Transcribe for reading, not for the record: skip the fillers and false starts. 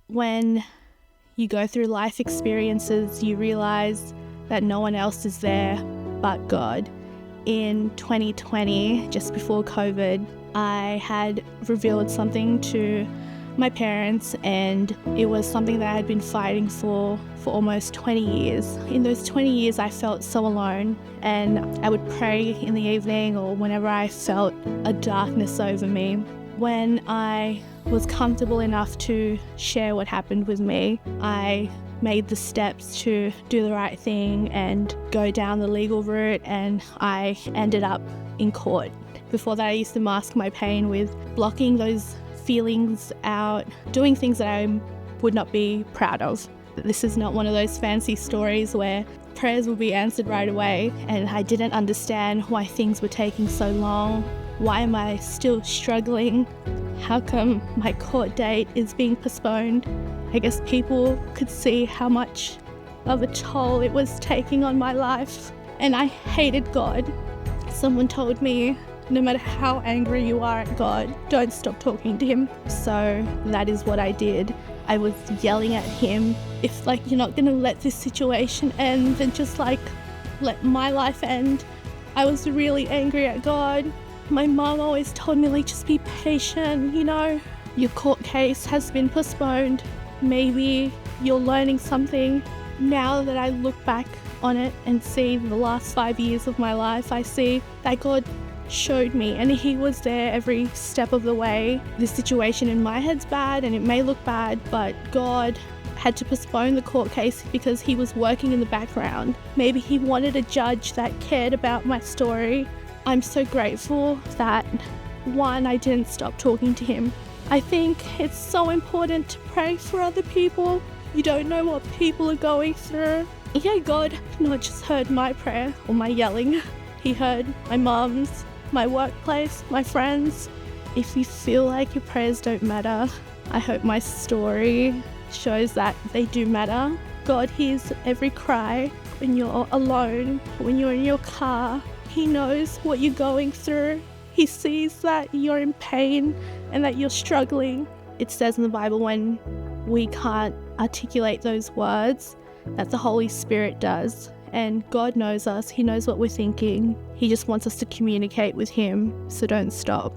When you go through life experiences, you realize that no one else is there but God. In 2020, just before COVID, I had revealed something to my parents, and it was something that I had been fighting for almost 20 years. In those 20 years, I felt so alone, and I would pray in the evening or whenever I felt a darkness over me. When I was comfortable enough to share what happened with me, I made the steps to do the right thing and go down the legal route, and I ended up in court. Before that, I used to mask my pain with blocking those feelings out, doing things that I would not be proud of. This is not one of those fancy stories where prayers will be answered right away, and I didn't understand why things were taking so long. Why am I still struggling? How come my court date is being postponed? I guess people could see how much of a toll it was taking on my life, and I hated God. Someone told me, no matter how angry you are at God, don't stop talking to him. So that is what I did. I was yelling at him, if you're not gonna let this situation end, then just let my life end. I was really angry at God. My mom always told me, just be patient, your court case has been postponed. Maybe you're learning something. Now that I look back on it and see the last 5 years of my life, I see that God showed me, and he was there every step of the way. The situation in my head's bad and it may look bad, but God had to postpone the court case because he was working in the background. Maybe he wanted a judge that cared about my story. I'm so grateful that, one, I didn't stop talking to him. I think it's so important to pray for other people. You don't know what people are going through. Yeah, God not just heard my prayer or my yelling. He heard my mom's, my workplace, my friends. If you feel like your prayers don't matter, I hope my story shows that they do matter. God hears every cry when you're alone, when you're in your car. He knows what you're going through. He sees that you're in pain and that you're struggling. It says in the Bible when we can't articulate those words, that the Holy Spirit does. And God knows us. He knows what we're thinking. He just wants us to communicate with him, so don't stop.